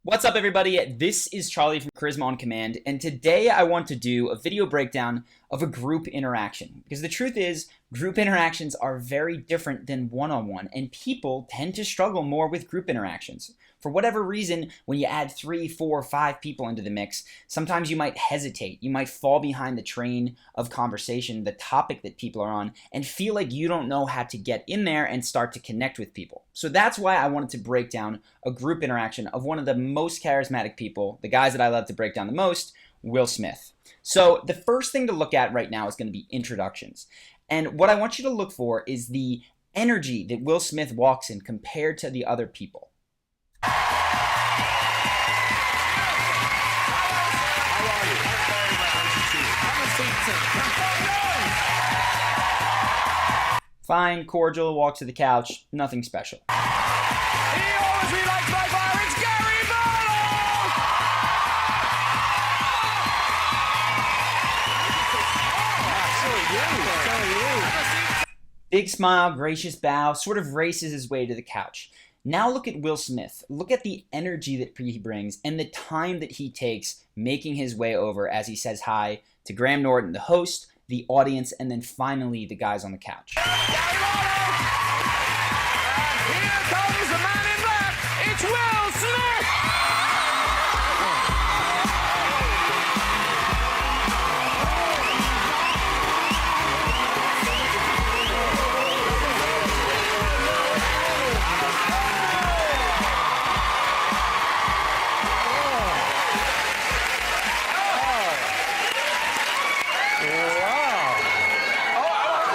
What's up, everybody? This is Charlie from Charisma on Command, and today I want to do a video breakdown of a group interaction. Because the truth is, group interactions are very different than one-on-one, and people tend to struggle more with group interactions. For whatever reason, when you add 3, 4, 5 people into the mix, sometimes you might hesitate. You might fall behind the train of conversation, the topic that people are on, and feel like you don't know how to get in there and start to connect with people. So that's why I wanted to break down a group interaction of one of the most charismatic people, the guys that I love to break down the most, Will Smith. So the first thing to look at right now is going to be introductions. And what I want you to look for is the energy that Will Smith walks in compared to the other people. Fine, cordial, walk to the couch, nothing special. He always relights my fire, it's Gary Barlow! Big smile, gracious bow, sort of races his way to the couch. Now look at Will Smith. Look at the energy that he brings and the time that he takes making his way over as he says hi to Graham Norton, the host, the audience, and then finally the guys on the couch. Gary Barlow! And here comes the man in black, it's Will Smith!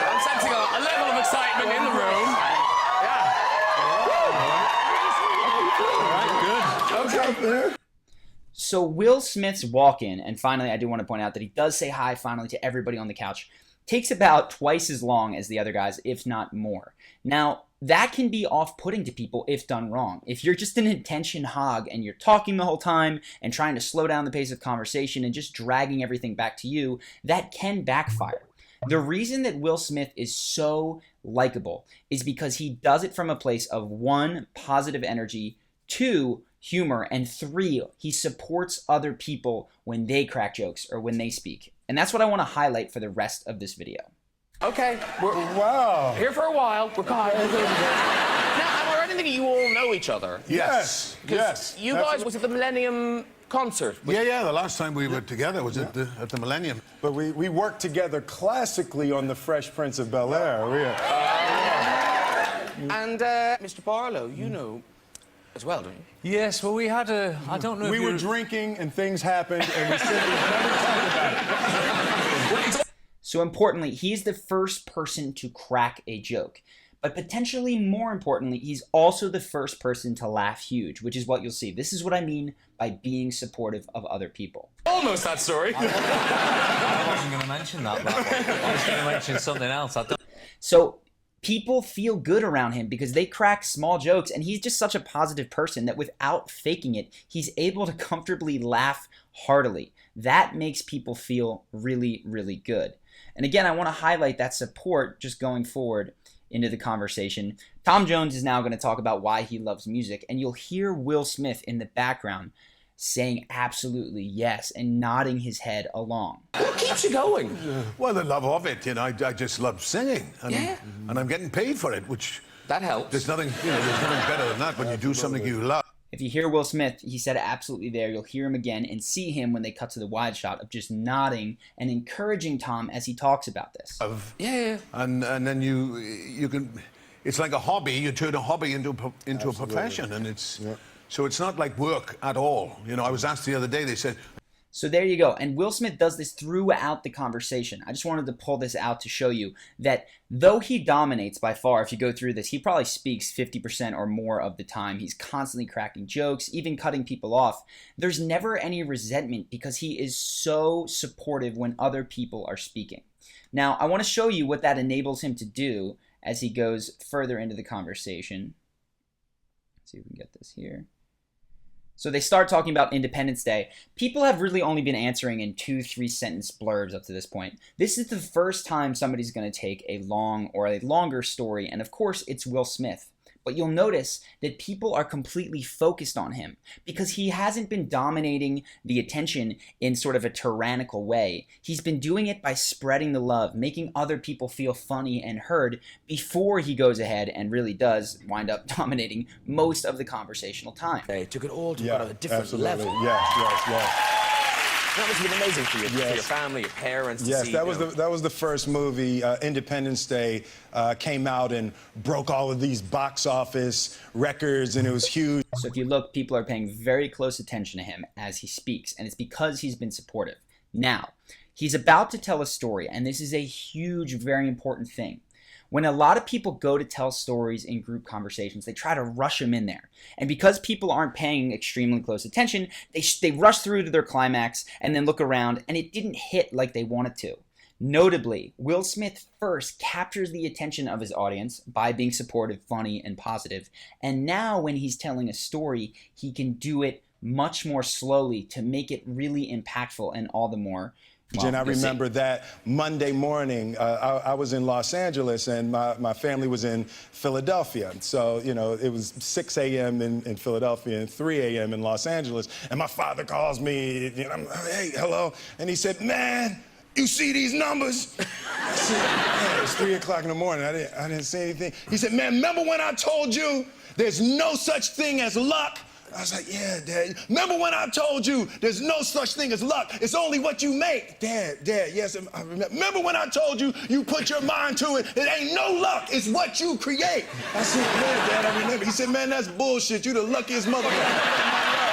I'm sensing a level of excitement in the room. So Will Smith's walk-in, and finally I do want to point out that he does say hi finally to everybody on the couch, takes about twice as long as the other guys, if not more. Now, that can be off-putting to people if done wrong. If you're just an attention hog and you're talking the whole time and trying to slow down the pace of conversation and just dragging everything back to you, that can backfire. The reason that Will Smith is so likable is because he does it from a place of 1, positive energy, 2, humor, and 3, he supports other people when they crack jokes or when they speak. And that's what I want to highlight for the rest of this video. Okay, we're here for a while. We're now, am I right in thinking you all know each other? Yes. You guys was at the Millennium concert. Yeah. The last time we were together was at the Millennium. But we worked together classically on The Fresh Prince of Bel-Air. And Mr. Barlow, you know as well, don't you? Yes, well, we had a... I don't know We if were you... drinking and things happened and we simply never talked about it. So importantly, he's the first person to crack a joke. But potentially more importantly, he's also the first person to laugh huge, which is what you'll see. This is what I mean by being supportive of other people. Almost that story. I wasn't going to mention that one. I was going to mention something else. So people feel good around him because they crack small jokes, and he's just such a positive person that without faking it, he's able to comfortably laugh heartily. That makes people feel really, really good. And again, I want to highlight that support just going forward into the conversation. Tom Jones is now going to talk about why he loves music, and you'll hear Will Smith in the background saying absolutely yes and nodding his head along. What keeps you going? Well, the love of it, I just love singing. And I'm getting paid for it, which... That helps. There's nothing better than that when you do something you love. If you hear Will Smith, he said absolutely there. You'll hear him again and see him when they cut to the wide shot of just nodding and encouraging Tom as he talks about this. Yeah. And then you can... It's like a hobby. You turn a hobby into a profession, and it's... Yeah. So it's not like work at all. I was asked the other day, they said... So there you go. And Will Smith does this throughout the conversation. I just wanted to pull this out to show you that though he dominates by far, if you go through this, he probably speaks 50% or more of the time. He's constantly cracking jokes, even cutting people off. There's never any resentment because he is so supportive when other people are speaking. Now, I want to show you what that enables him to do as he goes further into the conversation. Let's see if we can get this here. So they start talking about Independence Day. People have really only been answering in 2-3 sentence blurbs up to this point. This is the first time somebody's going to take a long or a longer story, and of course it's Will Smith. But you'll notice that people are completely focused on him because he hasn't been dominating the attention in sort of a tyrannical way. He's been doing it by spreading the love, making other people feel funny and heard before he goes ahead and really does wind up dominating most of the conversational time. They took it all to a different level. Yes. That must have been amazing for your family, your parents. To see, that was the first movie. Independence Day came out and broke all of these box office records, and it was huge. So if you look, people are paying very close attention to him as he speaks, and it's because he's been supportive. Now, he's about to tell a story, and this is a huge, very important thing. When a lot of people go to tell stories in group conversations, they try to rush them in there. And because people aren't paying extremely close attention, they rush through to their climax and then look around, and it didn't hit like they wanted to. Notably, Will Smith first captures the attention of his audience by being supportive, funny, and positive. And now when he's telling a story, he can do it much more slowly to make it really impactful and all the more. Well, and I remember that Monday morning, I was in Los Angeles and my family was in Philadelphia. So, you know, it was 6 a.m. in Philadelphia and 3 a.m. in Los Angeles. And my father calls me, you know, hey, hello. And he said, man, you see these numbers? I said, yeah, it's 3 o'clock in the morning. I didn't say anything. He said, man, remember when I told you there's no such thing as luck? I was like, yeah, Dad. Remember when I told you there's no such thing as luck? It's only what you make. Dad, yes, I remember. Remember when I told you you put your mind to it? It ain't no luck. It's what you create. I said, yeah, Dad, I remember. He said, man, that's bullshit. You the luckiest motherfucker.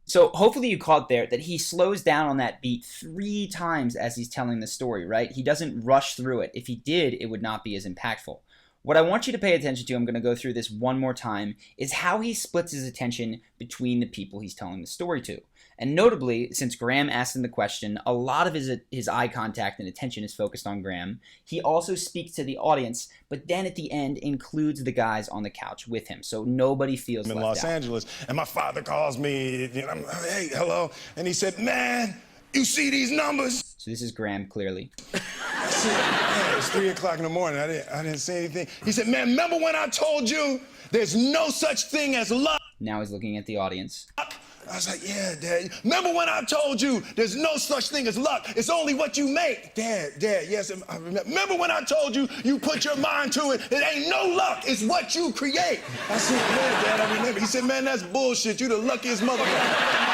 So hopefully you caught there that he slows down on that beat 3 times as he's telling the story, right? He doesn't rush through it. If he did, it would not be as impactful. What I want you to pay attention to, I'm going to go through this one more time, is how he splits his attention between the people he's telling the story to. And notably, since Graham asked him the question, a lot of his eye contact and attention is focused on Graham. He also speaks to the audience, but then at the end includes the guys on the couch with him, so nobody feels left out. In Los Angeles, and my father calls me, you know, hey, hello, and he said, man, you see these numbers? So this is Graham, clearly. I said, yeah, it's 3 o'clock in the morning. I didn't say anything. He said, man, remember when I told you there's no such thing as luck? Now he's looking at the audience. I was like, yeah, Dad. Remember when I told you there's no such thing as luck? It's only what you make. Dad, yes, I remember. Remember when I told you you put your mind to it? It ain't no luck. It's what you create. I said, yeah, Dad, I remember. He said, man, that's bullshit. You the luckiest motherfucker.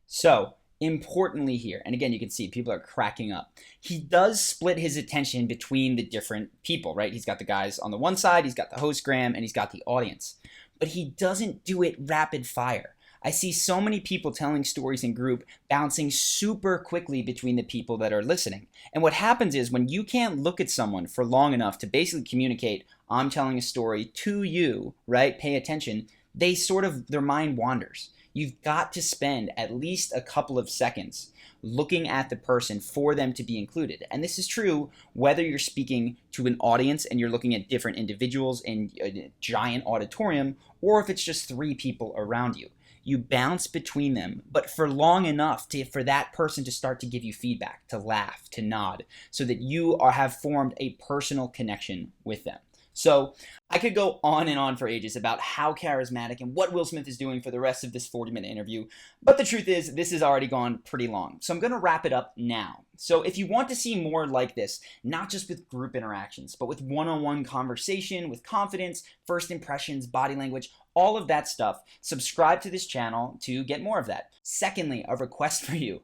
So, importantly here, and again, you can see people are cracking up. He does split his attention between the different people, right? He's got the guys on the one side, he's got the host Graham, and he's got the audience. But he doesn't do it rapid fire. I see so many people telling stories in group bouncing super quickly between the people that are listening. And what happens is when you can't look at someone for long enough to basically communicate, I'm telling a story to you, right? Pay attention. Their mind wanders. You've got to spend at least a couple of seconds looking at the person for them to be included. And this is true whether you're speaking to an audience and you're looking at different individuals in a giant auditorium, or if it's just 3 people around you. You bounce between them, but for long enough for that person to start to give you feedback, to laugh, to nod, so that you have formed a personal connection with them. So I could go on and on for ages about how charismatic and what Will Smith is doing for the rest of this 40-minute interview, but the truth is this has already gone pretty long. So I'm going to wrap it up now. So if you want to see more like this, not just with group interactions, but with one-on-one conversation, with confidence, first impressions, body language, all of that stuff, subscribe to this channel to get more of that. Secondly, a request for you.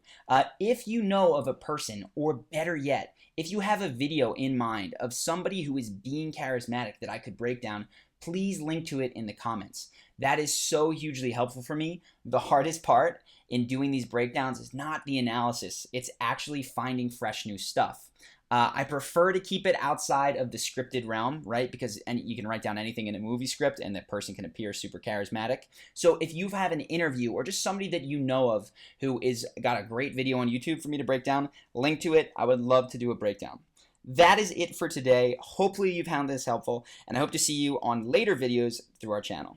If you know of a person, or better yet, if you have a video in mind of somebody who is being charismatic that I could break down, please link to it in the comments. That is so hugely helpful for me. The hardest part in doing these breakdowns is not the analysis. It's actually finding fresh new stuff. I prefer to keep it outside of the scripted realm, right? Because you can write down anything in a movie script and that person can appear super charismatic. So if you have an interview or just somebody that you know of who is got a great video on YouTube for me to break down, link to it. I would love to do a breakdown. That is it for today. Hopefully you found this helpful, and I hope to see you on later videos through our channel.